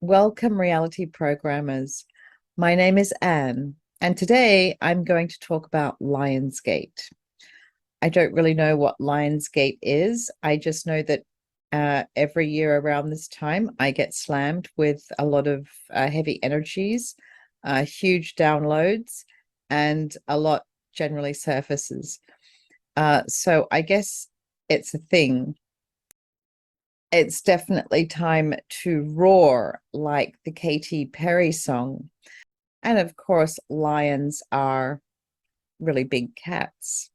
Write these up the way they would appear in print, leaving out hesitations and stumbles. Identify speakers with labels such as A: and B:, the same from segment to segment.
A: Welcome, reality programmers. My name is Anne, and today I'm going to talk about Lionsgate. I don't really know what Lionsgate is. I just know that every year around this time, I get slammed with a lot of heavy energies, huge downloads, and a lot generally surfaces. So I guess it's a thing. It's definitely time to roar like the Katy Perry song. And of course, lions are really big cats.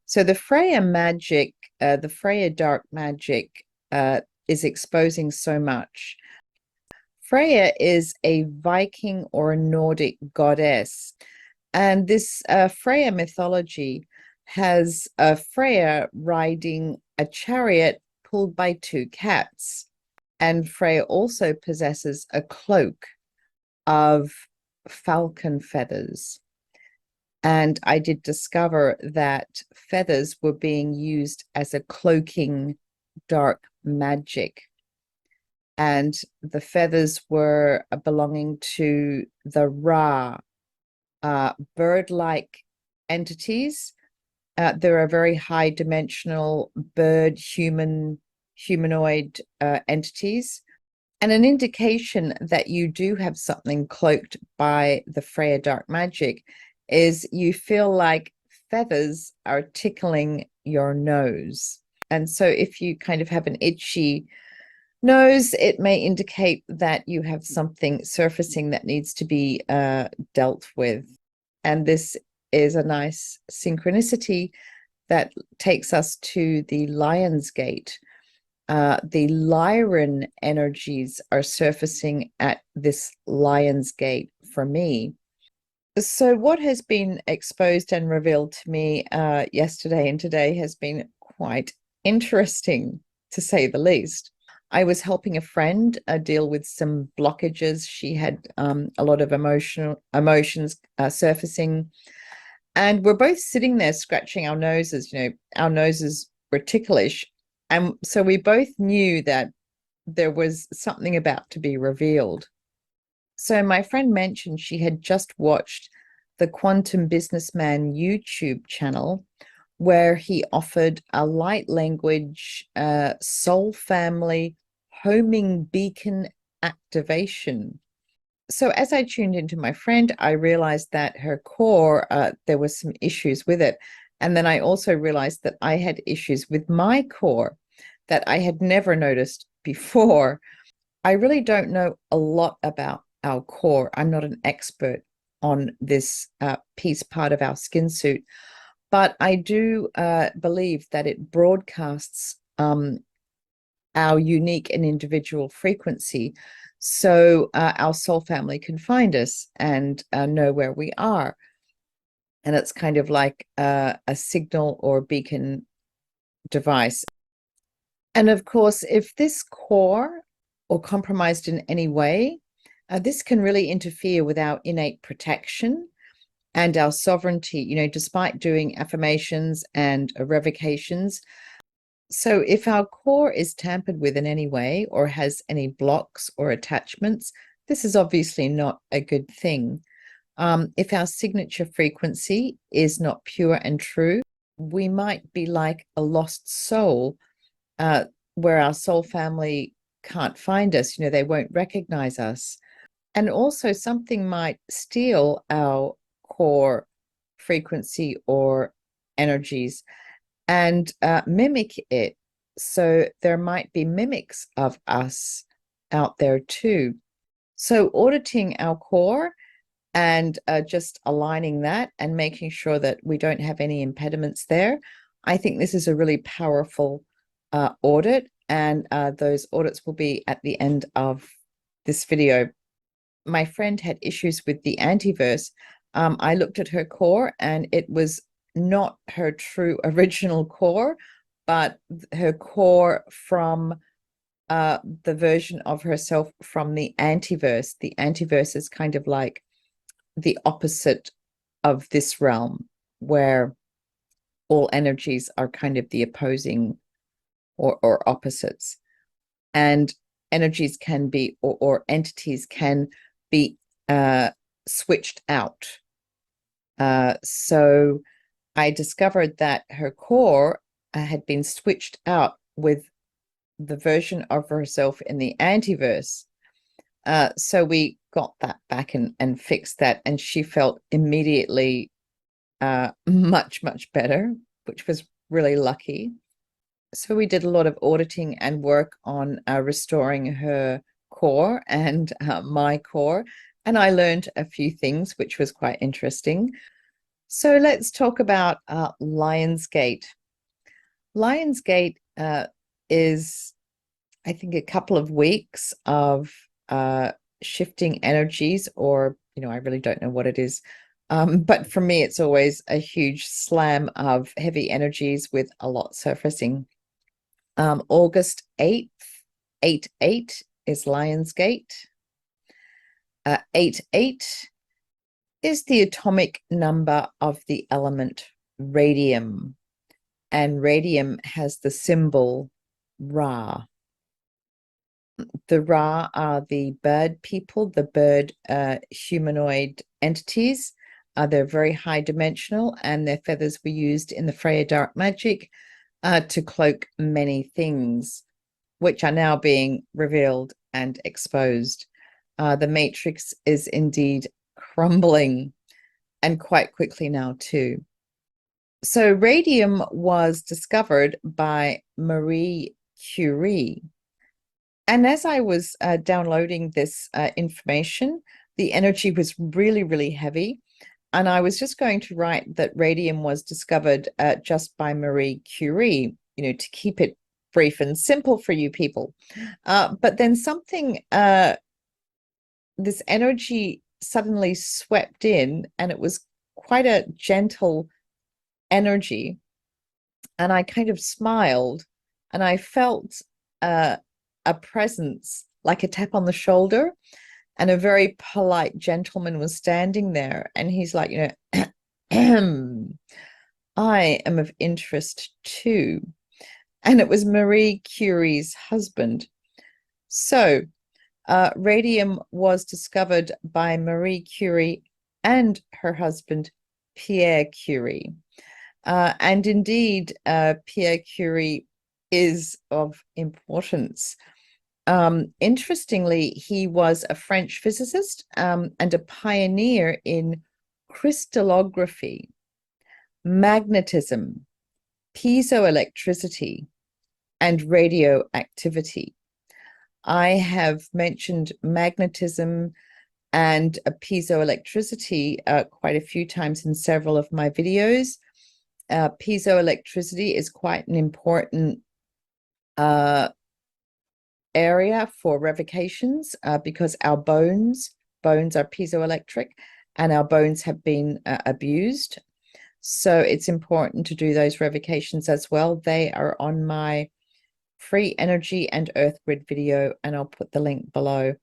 A: So the FREYA magic, the FREYA dark magic is exposing so much. FREYA is a Viking or a Nordic goddess. And this FREYA mythology has FREYA riding a chariot pulled by two cats. And FREYA also possesses a cloak of falcon feathers. And I did discover that feathers were being used as a cloaking dark magic. And the feathers were belonging to the Ra, bird-like entities. There are very high dimensional bird humanoid entities, and an indication that you do have something cloaked by the FREYA dark magic is you feel like feathers are tickling your nose. And so if you kind of have an itchy nose, it may indicate that you have something surfacing that needs to be dealt with. And this is a nice synchronicity that takes us to the Lionsgate. The Lyran energies are surfacing at this Lionsgate for me. So what has been exposed and revealed to me yesterday and today has been quite interesting, to say the least. I was helping a friend deal with some blockages. She had a lot of emotions surfacing. And we're both sitting there scratching our noses. Our noses were ticklish. And so we both knew that there was something about to be revealed. So my friend mentioned she had just watched the Quantum Businessman YouTube channel, where he offered a light language soul family homing beacon activation. So as I tuned into my friend, I realized that her core, there was some issues with it. And then I also realized that I had issues with my core that I had never noticed before. I really don't know a lot about our core. I'm not an expert on this piece part of our skin suit, but I do believe that it broadcasts our unique and individual frequency. So our soul family can find us and know where we are. And it's kind of like a signal or beacon device. And of course, if this core or compromised in any way, this can really interfere with our innate protection and our sovereignty, despite doing affirmations and revocations. So if our core is tampered with in any way or has any blocks or attachments, this is obviously not a good thing. If our signature frequency is not pure and true, we might be like a lost soul, where our soul family can't find us. They won't recognize us. And also something might steal our core frequency or energies and mimic it. So there might be mimics of us out there too. So auditing our core and just aligning that and making sure that we don't have any impediments there. I think this is a really powerful audit, and those audits will be at the end of this video. My friend had issues with the antiverse. I looked at her core and it was not her true original core, but her core from the version of herself from the antiverse. The antiverse is kind of like the opposite of this realm, where all energies are kind of the opposing or opposites. And energies can be, or entities can be switched out. So I discovered that her core had been switched out with the version of herself in the antiverse. So we got that back and fixed that, and she felt immediately much, much better, which was really lucky. So we did a lot of auditing and work on restoring her core and my core, and I learned a few things, which was quite interesting. So let's talk about Lionsgate. Lionsgate is, I think, a couple of weeks of shifting energies, or, I really don't know what it is. But for me, it's always a huge slam of heavy energies with a lot surfacing. August 8th, 8/8 is Lionsgate. 8/8 is the atomic number of the element radium, and radium has the symbol Ra. The Ra are the bird people, the bird humanoid entities. They're very high dimensional, and their feathers were used in the FREYA dark magic to cloak many things, which are now being revealed and exposed. The matrix is indeed crumbling, and quite quickly now too. So radium was discovered by Marie Curie. And as I was downloading this information, the energy was really, really heavy. And I was just going to write that radium was discovered just by Marie Curie, to keep it brief and simple for you people. But then something, this energy suddenly swept in, and it was quite a gentle energy. And I kind of smiled, and I felt a presence, like a tap on the shoulder, and a very polite gentleman was standing there, and he's like, I am of interest too. And it was Marie Curie's husband. So radium was discovered by Marie Curie and her husband, Pierre Curie. And indeed, Pierre Curie is of importance. Interestingly, he was a French physicist and a pioneer in crystallography, magnetism, piezoelectricity, and radioactivity. I have mentioned magnetism and piezoelectricity quite a few times in several of my videos. Piezoelectricity is quite an important area for revocations because our bones are piezoelectric, and our bones have been abused. So it's important to do those revocations as well. They are on my free energy and earth grid video, and I'll put the link below.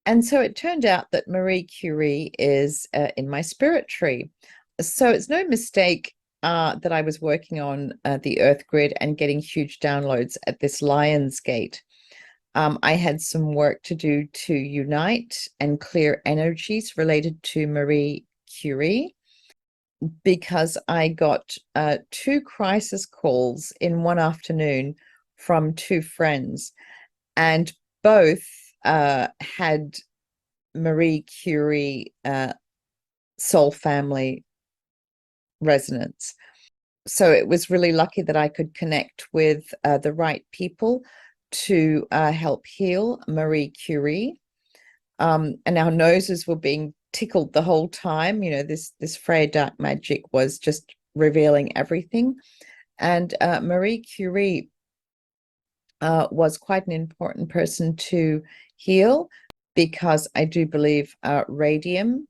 A: And so it turned out that Marie Curie is in my spirit tree. So it's no mistake that I was working on the earth grid and getting huge downloads at this Lionsgate. I had some work to do to unite and clear energies related to Marie Curie, because I got 2 crisis calls in one afternoon from 2 friends, and both had Marie Curie soul family resonance. So it was really lucky that I could connect with the right people to help heal Marie Curie. And our noses were being tickled the whole time. This FREYA dark magic was just revealing everything. And Marie Curie was quite an important person to heal, because I do believe radium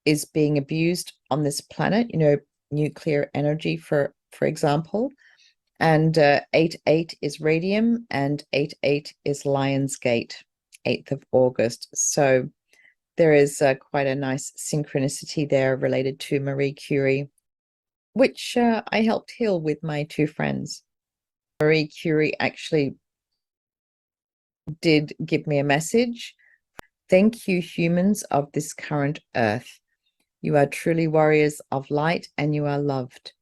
A: is being abused on this planet, nuclear energy, for example. And 8/8 is radium, and 8/8 is Lionsgate, 8th of August. So there is quite a nice synchronicity there related to Marie Curie, which I helped heal with my 2 friends. Marie Curie actually did give me a message. Thank you, humans of this current earth. You are truly warriors of light and you are loved.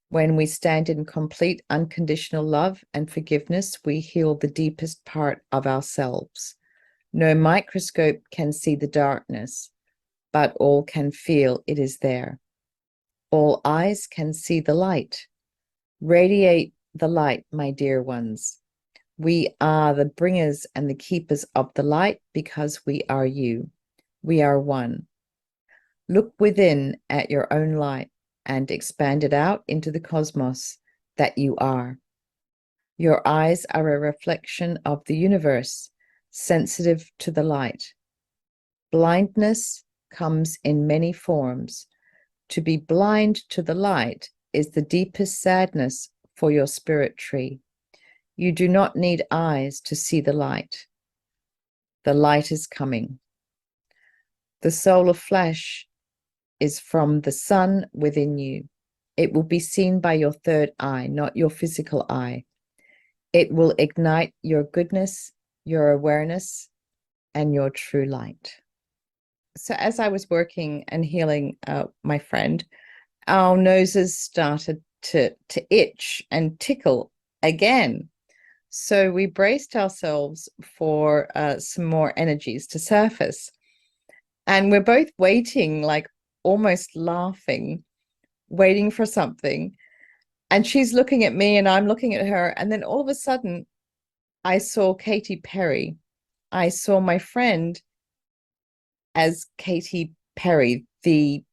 A: When we stand in complete unconditional love and forgiveness, we heal the deepest part of ourselves. No microscope can see the darkness, but all can feel it is there. All eyes can see the light. Radiate the light, my dear ones. We are the bringers and the keepers of the light because we are you. We are one. Look within at your own light and expand it out into the cosmos that you are. Your eyes are a reflection of the universe, sensitive to the light. Blindness comes in many forms. To be blind to the light is the deepest sadness for your spirit tree. You do not need eyes to see the light. The light is coming. The solar flash is from the sun within you. It will be seen by your third eye, not your physical eye. It will ignite your goodness, your awareness, and your true light. So as I was working and healing my friend, our noses started to itch and tickle again. So we braced ourselves for some more energies to surface. And we're both waiting, like almost laughing, waiting for something. And she's looking at me and I'm looking at her. And then all of a sudden, I saw Katy Perry. I saw my friend as Katy Perry, the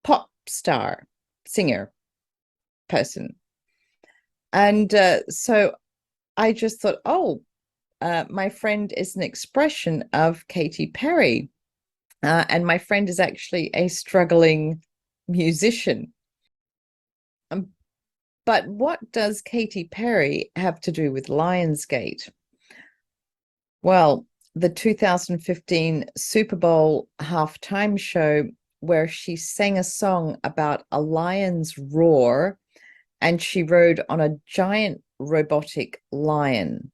A: pop star, singer person. And so I just thought, oh, my friend is an expression of Katy Perry. And my friend is actually a struggling musician. But what does Katy Perry have to do with Lionsgate? Well, the 2015 Super Bowl halftime show where she sang a song about a lion's roar and she rode on a giant robotic lion.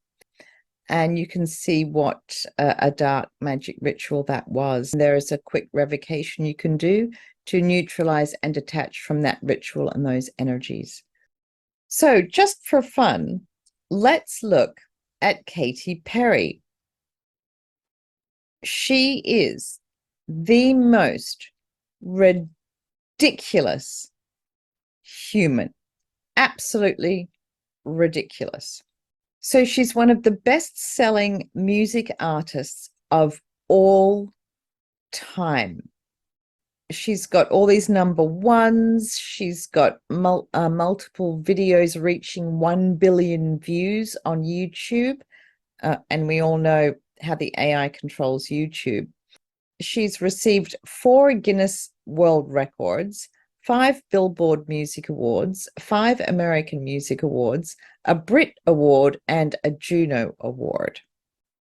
A: And you can see what a dark magic ritual that was. There is a quick revocation you can do to neutralize and detach from that ritual and those energies. So just for fun, let's look at Katy Perry. She is the most ridiculous human, absolutely ridiculous. So she's one of the best-selling music artists of all time. She's got all these number ones. She's got multiple videos reaching 1 billion views on YouTube. And we all know how the AI controls YouTube. She's received 4 Guinness World Records, 5 Billboard Music Awards, 5 American Music Awards, a Brit Award, and a Juno Award.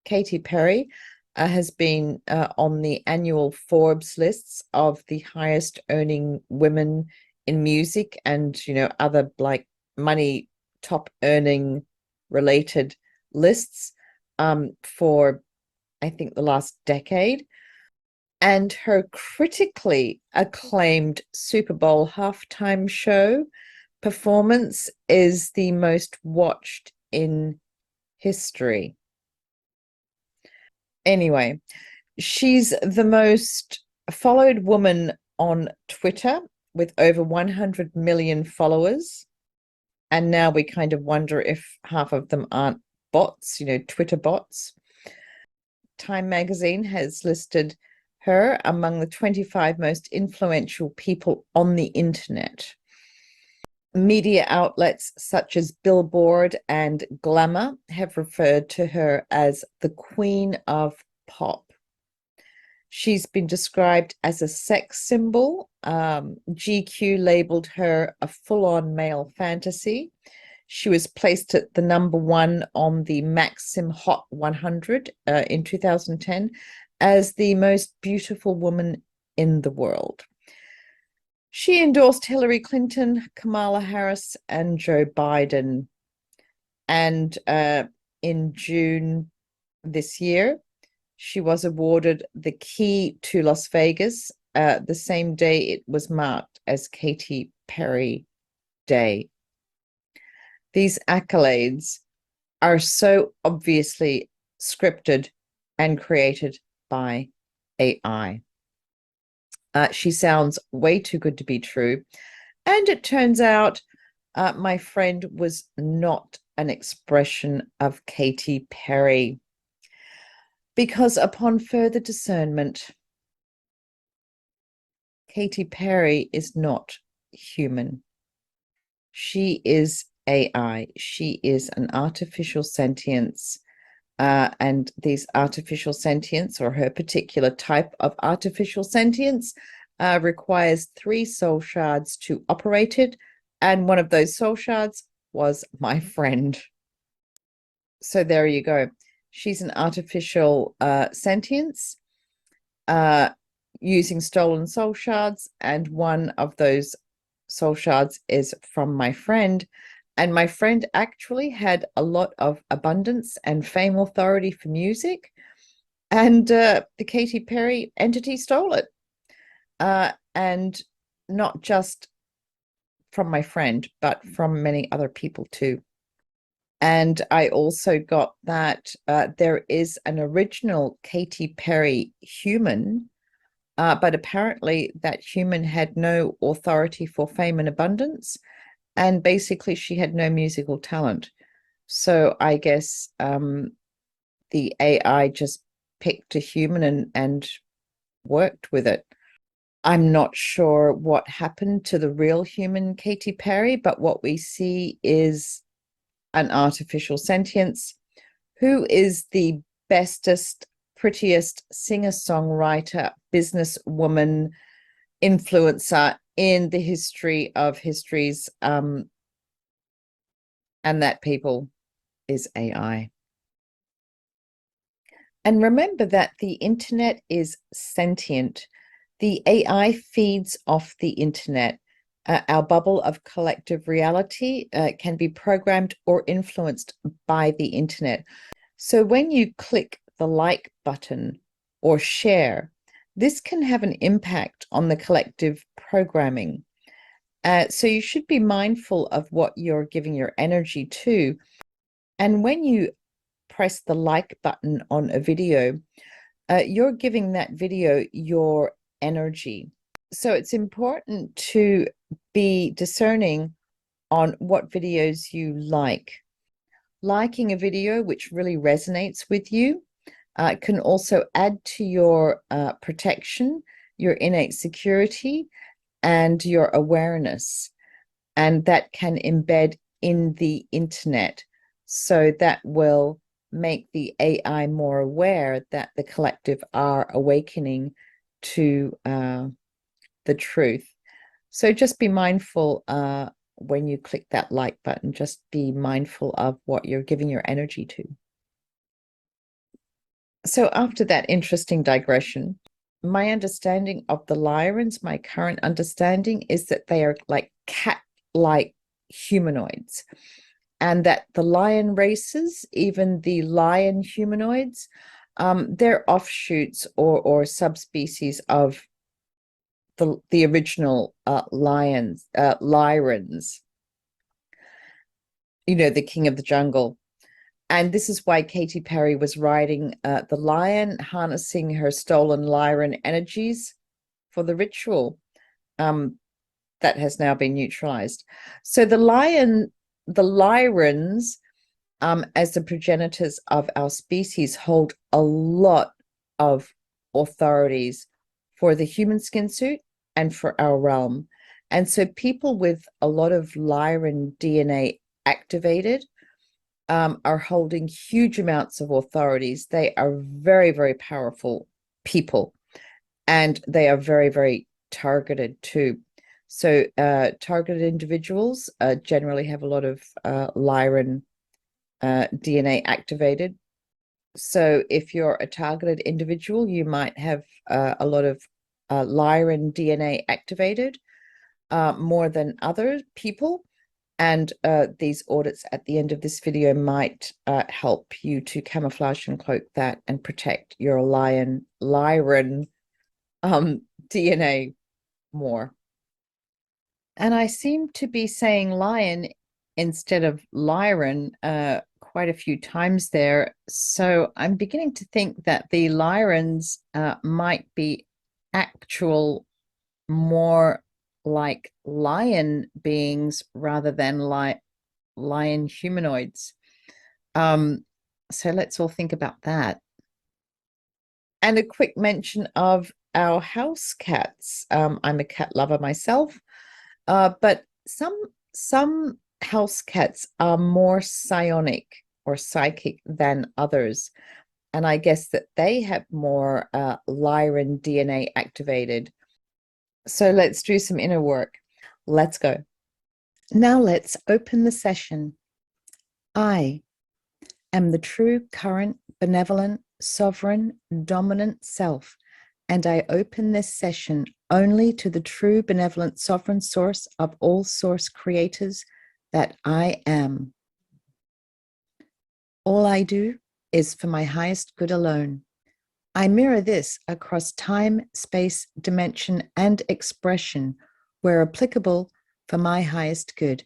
A: Katy Perry has been on the annual Forbes lists of the highest earning women in music and, other like money top earning related lists for, I think, the last decade. And her critically acclaimed Super Bowl halftime show performance is the most watched in history. Anyway, she's the most followed woman on Twitter with over 100 million followers. And now we kind of wonder if half of them aren't bots, Twitter bots. Time magazine has listed her among the 25 most influential people on the internet. Media outlets such as Billboard and Glamour have referred to her as the Queen of Pop. She's been described as a sex symbol. GQ labeled her a full-on male fantasy. She was placed at the number 1 on the Maxim Hot 100 in 2010 as the most beautiful woman in the world. She endorsed Hillary Clinton, Kamala Harris, and Joe Biden. And in June this year, she was awarded the key to Las Vegas the same day it was marked as Katy Perry Day. These accolades are so obviously scripted and created by AI. She sounds way too good to be true. And it turns out my friend was not an expression of Katy Perry, because upon further discernment, Katy Perry is not human. She is AI. She is an artificial sentience. And these artificial sentience, or her particular type of artificial sentience, requires 3 soul shards to operate it. And one of those soul shards was my friend. So there you go. She's an artificial sentience using stolen soul shards. And one of those soul shards is from my friend. And my friend actually had a lot of abundance and fame authority for music. And the Katy Perry entity stole it. And not just from my friend, but from many other people too. And I also got that there is an original Katy Perry human, but apparently that human had no authority for fame and abundance. And basically, she had no musical talent. So I guess the AI just picked a human and worked with it. I'm not sure what happened to the real human Katy Perry, but what we see is an artificial sentience who is the bestest, prettiest singer-songwriter, businesswoman, influencer in the history of histories, and that people is AI. And remember that the internet is sentient. The AI feeds off the internet. Our bubble of collective reality can be programmed or influenced by the internet. So when you click the like button or share, this can have an impact on the collective programming. So you should be mindful of what you're giving your energy to. And when you press the like button on a video, you're giving that video your energy. So it's important to be discerning on what videos you like. Liking a video which really resonates with you can also add to your protection, your innate security, and your awareness. And that can embed in the internet. So that will make the AI more aware that the collective are awakening to the truth. So just be mindful when you click that like button, just be mindful of what you're giving your energy to. So after that interesting digression, my understanding of the Lyrans, my current understanding is that they are like cat-like humanoids, and that the lion races, even the lion humanoids, they're offshoots or subspecies of the original Lyrans, the king of the jungle. And this is why Katy Perry was riding the lion, harnessing her stolen Lyran energies for the ritual that has now been neutralized. So the Lyrans, as the progenitors of our species, hold a lot of authorities for the human skin suit and for our realm. And so people with a lot of Lyran DNA activated are holding huge amounts of authorities. They are very, very powerful people, and they are very, very targeted too. So targeted individuals generally have a lot of Lyran DNA activated. So if you're a targeted individual, you might have a lot of Lyran DNA activated more than other people. And these audits at the end of this video might help you to camouflage and cloak that and protect your Lyran DNA more. And I seem to be saying lion instead of Lyran quite a few times there. So I'm beginning to think that the Lyrans might be actual more like lion beings rather than lion humanoids. So let's all think about that. And a quick mention of our house cats. I'm a cat lover myself, but some house cats are more psionic or psychic than others. And I guess that they have more Lyran DNA activated. So let's do some inner work. Let's go. Now let's open the session. I am the true, current, benevolent, sovereign, dominant self, and I open this session only to the true, benevolent, sovereign source of all source creators that I am. All I do is for my highest good alone. I mirror this across time, space, dimension, and expression where applicable for my highest good.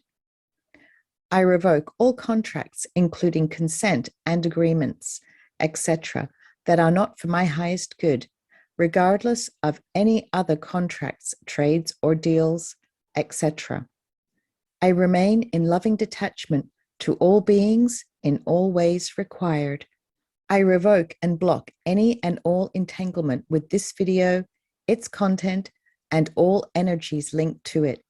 A: I revoke all contracts, including consent and agreements, etc., that are not for my highest good, regardless of any other contracts, trades, or deals, etc. I remain in loving detachment to all beings in all ways required. I revoke and block any and all entanglement with this video, its content, and all energies linked to it.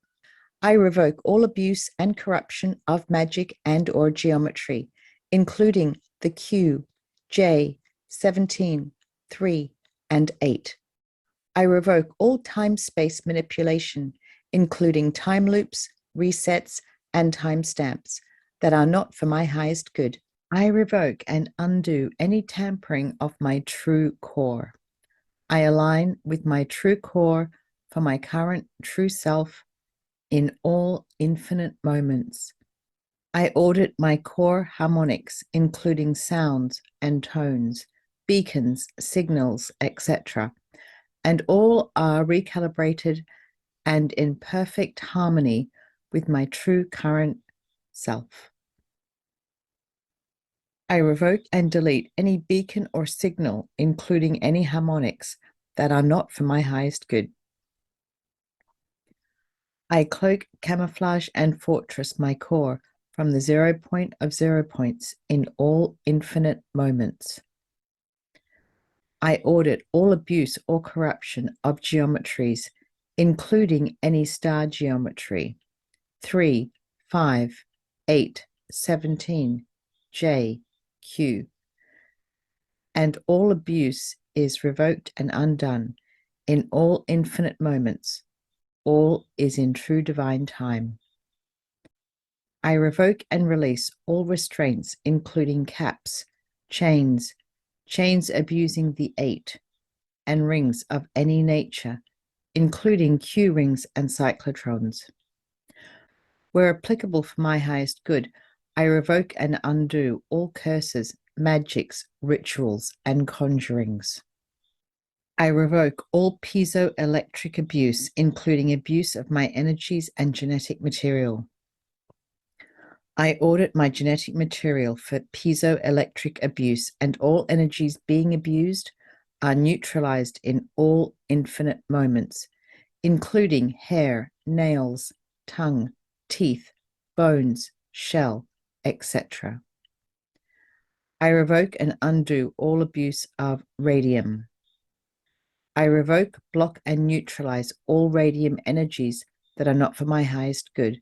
A: I revoke all abuse and corruption of magic and or geometry, including the Q, J, 17, 3, and 8. I revoke all time-space manipulation, including time loops, resets, and timestamps that are not for my highest good. I revoke and undo any tampering of my true core. I align with my true core for my current true self in all infinite moments. I audit my core harmonics, including sounds and tones, beacons, signals, etc., and all are recalibrated and in perfect harmony with my true current self. I revoke and delete any beacon or signal, including any harmonics, that are not for my highest good. I cloak, camouflage, and fortress my core from the 0 point of 0 points in all infinite moments. I audit all abuse or corruption of geometries, including any star geometry, 3, 5, 8, 17, J, Q. And all abuse is revoked and undone in all infinite moments. All is in true divine time. I revoke and release all restraints, including caps, chains abusing the 8, and rings of any nature, including Q rings and cyclotrons. Where applicable for my highest good, I revoke and undo all curses, magics, rituals, and conjurings. I revoke all piezoelectric abuse, including abuse of my energies and genetic material. I audit my genetic material for piezoelectric abuse, and all energies being abused are neutralized in all infinite moments, including hair, nails, tongue, teeth, bones, shell, etc. I revoke and undo all abuse of radium. I revoke, block, and neutralize all radium energies that are not for my highest good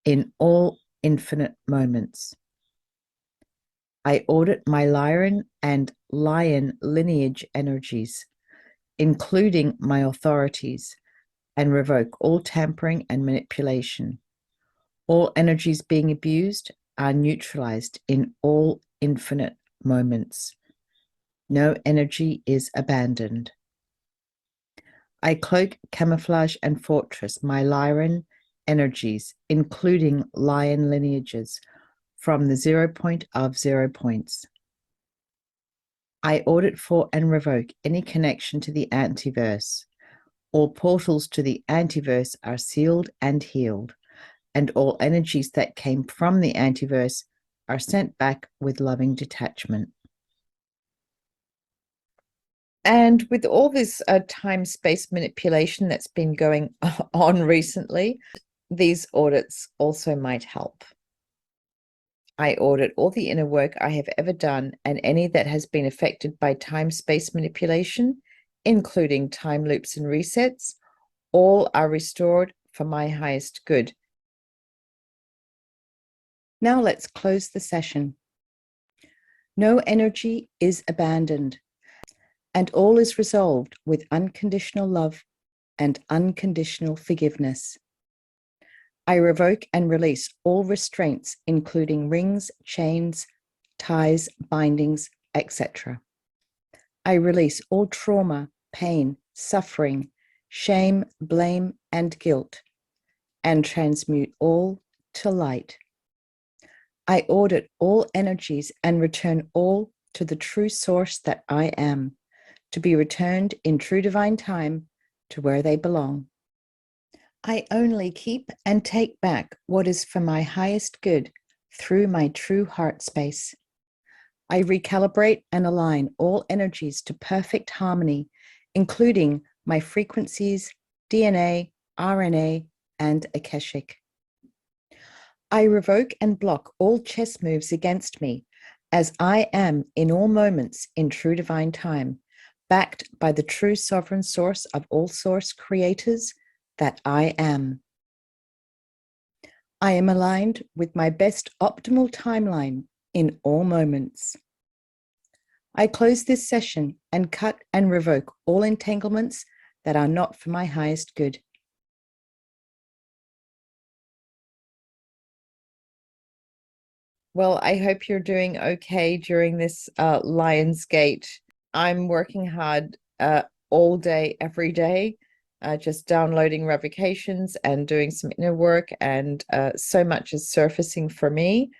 A: in all infinite moments. I audit my Lyran and Lion lineage energies, including my authorities, and revoke all tampering and manipulation. All energies being abused are neutralized in all infinite moments. No energy is abandoned. I cloak, camouflage, and fortress my Lyran energies, including lion lineages, from the 0 point of 0 points. I audit for and revoke any connection to the antiverse. All portals to the antiverse are sealed and healed, and all energies that came from the antiverse are sent back with loving detachment. And with all this time-space manipulation that's been going on recently, these audits also might help. I audit all the inner work I have ever done and any that has been affected by time-space manipulation, including time loops and resets. All are restored for my highest good. Now let's close the session. No energy is abandoned, and all is resolved with unconditional love and unconditional forgiveness. I revoke and release all restraints, including rings, chains, ties, bindings, etc. I release all trauma, pain, suffering, shame, blame, and guilt, and transmute all to light. I audit all energies and return all to the true source that I am, to be returned in true divine time to where they belong. I only keep and take back what is for my highest good through my true heart space. I recalibrate and align all energies to perfect harmony, including my frequencies, DNA, RNA, and Akashic. I revoke and block all chess moves against me, as I am in all moments in true divine time, backed by the true sovereign source of all source creators that I am. I am aligned with my best optimal timeline in all moments. I close this session and cut and revoke all entanglements that are not for my highest good. Well, I hope you're doing okay during this Lionsgate. I'm working hard all day, every day, just downloading revocations and doing some inner work, and so much is surfacing for me.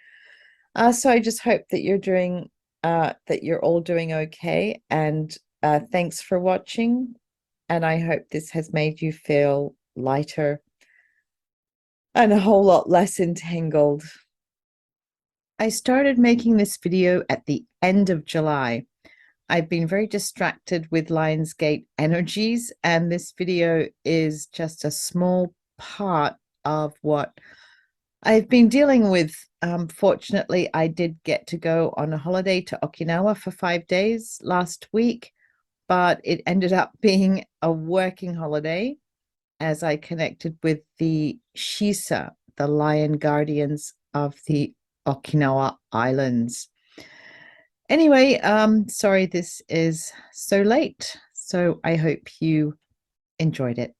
A: So I just hope that you're all doing okay, and thanks for watching. And I hope this has made you feel lighter and a whole lot less entangled. I started making this video at the end of July. I've been very distracted with Lionsgate energies, and this video is just a small part of what I've been dealing with. Fortunately, I did get to go on a holiday to Okinawa for 5 days last week, but it ended up being a working holiday as I connected with the SHISA, the lion guardians of the Okinawa Islands. Anyway, sorry this is so late. So I hope you enjoyed it.